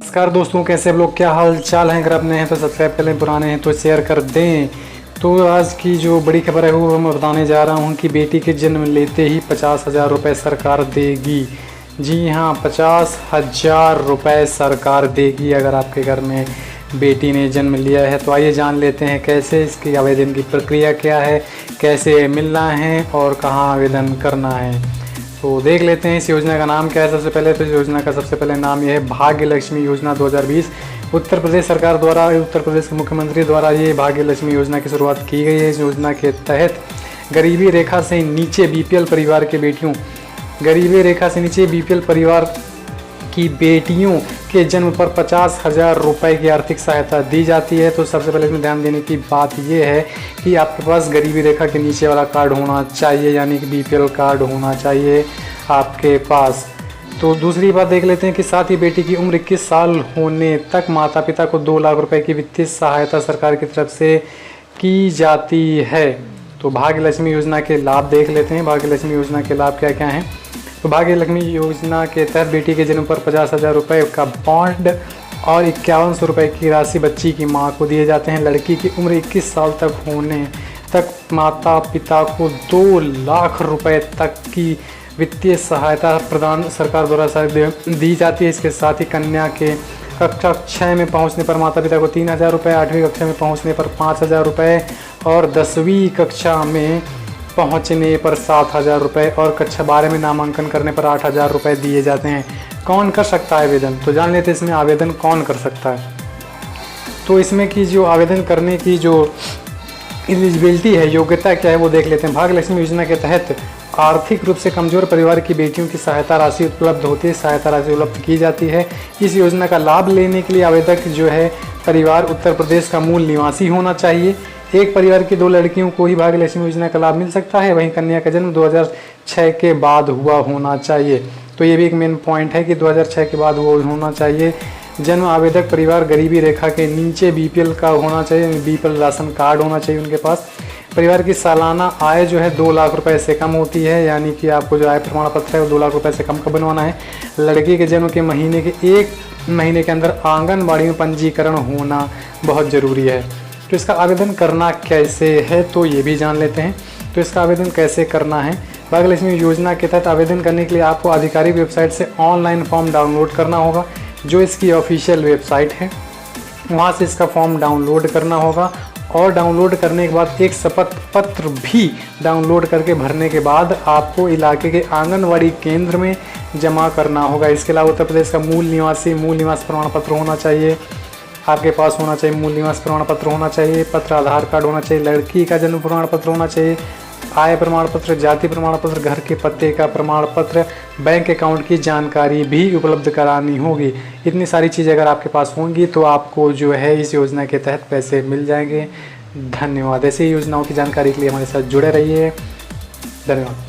नमस्कार दोस्तों, कैसे आप लोग, क्या हाल चाल है। अगर आप नए हैं तो सब्सक्राइब कर लें, पुराने हैं तो शेयर कर दें। तो आज की जो बड़ी खबर है वो मैं बताने जा रहा हूँ कि बेटी के जन्म लेते ही 50,000 रुपये सरकार देगी। जी हाँ, 50,000 रुपये सरकार देगी अगर आपके घर में बेटी ने जन्म लिया है। तो आइए जान लेते हैं कैसे, इसकी आवेदन की प्रक्रिया क्या है, कैसे मिलना है और कहाँ आवेदन करना है। तो देख लेते हैं इस योजना का नाम क्या है। सबसे पहले तो इस योजना का सबसे पहले नाम यह है भाग्य लक्ष्मी योजना 2020। उत्तर प्रदेश सरकार द्वारा, उत्तर प्रदेश के मुख्यमंत्री द्वारा ये भाग्य लक्ष्मी योजना की शुरुआत की गई है। इस योजना के तहत गरीबी रेखा से नीचे बीपीएल परिवार के बेटियों, गरीबी रेखा से नीचे बीपीएल परिवार की बेटियों के जन्म पर 50,000 रुपये की आर्थिक सहायता दी जाती है। तो सबसे पहले इसमें ध्यान देने की बात यह है कि आपके पास गरीबी रेखा के नीचे वाला कार्ड होना चाहिए, यानी कि बीपीएल कार्ड होना चाहिए आपके पास। तो दूसरी बात देख लेते हैं कि साथ ही बेटी की उम्र 21 साल होने तक माता पिता को 2 लाख रुपए की वित्तीय सहायता सरकार की तरफ से की जाती है। तो भाग्य लक्ष्मी योजना के लाभ देख लेते हैं। भाग्य लक्ष्मी योजना के लाभ क्या क्या हैं। तो भाग्य लक्ष्मी योजना के तहत बेटी के जन्म पर 50,000 रुपये का बॉन्ड और 5100 रुपये की राशि बच्ची की मां को दिए जाते हैं। लड़की की उम्र 21 साल तक होने तक माता पिता को 2 लाख रुपये तक की वित्तीय सहायता प्रदान सरकार द्वारा दी जाती है। इसके साथ ही कन्या के कक्षा 6 में पहुंचने पर माता पिता को 3,000 रुपये, 8वीं कक्षा में पहुंचने पर 5,000 रुपये और 10वीं कक्षा में पहुंचने पर 7,000 रुपये और कक्षा 12 में नामांकन करने पर 8,000 रुपये दिए जाते हैं। कौन कर सकता है आवेदन, तो जान लेते हैं इसमें आवेदन कौन कर सकता है। तो इसमें की जो आवेदन करने की जो एलिजिबिलिटी है, योग्यता क्या है, वो देख लेते हैं। भाग्य लक्ष्मी योजना के तहत आर्थिक रूप से कमजोर परिवार की बेटियों की सहायता राशि उपलब्ध होती है, सहायता राशि उपलब्ध की जाती है। इस योजना का लाभ लेने के लिए आवेदक जो है परिवार उत्तर प्रदेश का मूल निवासी होना चाहिए। एक परिवार की 2 लड़कियों को ही भाग्य लक्ष्मी योजना का लाभ मिल सकता है। वहीं कन्या का जन्म 2006 के बाद हुआ होना चाहिए। तो ये भी एक मेन पॉइंट है कि 2006 के बाद हुआ होना चाहिए। जन्म आवेदक परिवार गरीबी रेखा के नीचे बीपीएल का होना चाहिए, बीपीएल राशन कार्ड होना चाहिए उनके पास। परिवार की सालाना आय जो है 2 लाख रुपए से कम होती है, यानी कि आपको जो आय प्रमाण पत्र है वो 2 लाख रुपए से कम का बनवाना है। लड़की के जन्म के महीने के 1 महीने के अंदर आंगनबाड़ी में पंजीकरण होना बहुत ज़रूरी है। तो इसका आवेदन करना कैसे है, तो ये भी जान लेते हैं। तो इसका आवेदन कैसे करना है। भाग्य लक्ष्मी योजना के तहत आवेदन करने के लिए आपको आधिकारिक वेबसाइट से ऑनलाइन फॉर्म डाउनलोड करना होगा, जो इसकी ऑफिशियल वेबसाइट है। वहाँ से इसका फॉर्म डाउनलोड करना होगा और डाउनलोड करने के बाद एक शपथ पत्र भी डाउनलोड करके भरने के बाद आपको इलाके के आंगनवाड़ी केंद्र में जमा करना होगा। इसके अलावा उत्तर प्रदेश का मूल निवास प्रमाण पत्र होना चाहिए, आपके पास होना चाहिए। मूल निवास प्रमाण पत्र होना चाहिए, पत्र आधार कार्ड होना चाहिए, लड़की का जन्म प्रमाण पत्र होना चाहिए, आय प्रमाण पत्र, जाति प्रमाण पत्र, घर के पते का प्रमाण पत्र, बैंक अकाउंट की जानकारी भी उपलब्ध करानी होगी। इतनी सारी चीज़ें अगर आपके पास होंगी तो आपको जो है इस योजना के तहत पैसे मिल जाएंगे। धन्यवाद। ऐसी योजनाओं की जानकारी के लिए हमारे साथ जुड़े रहिए। धन्यवाद।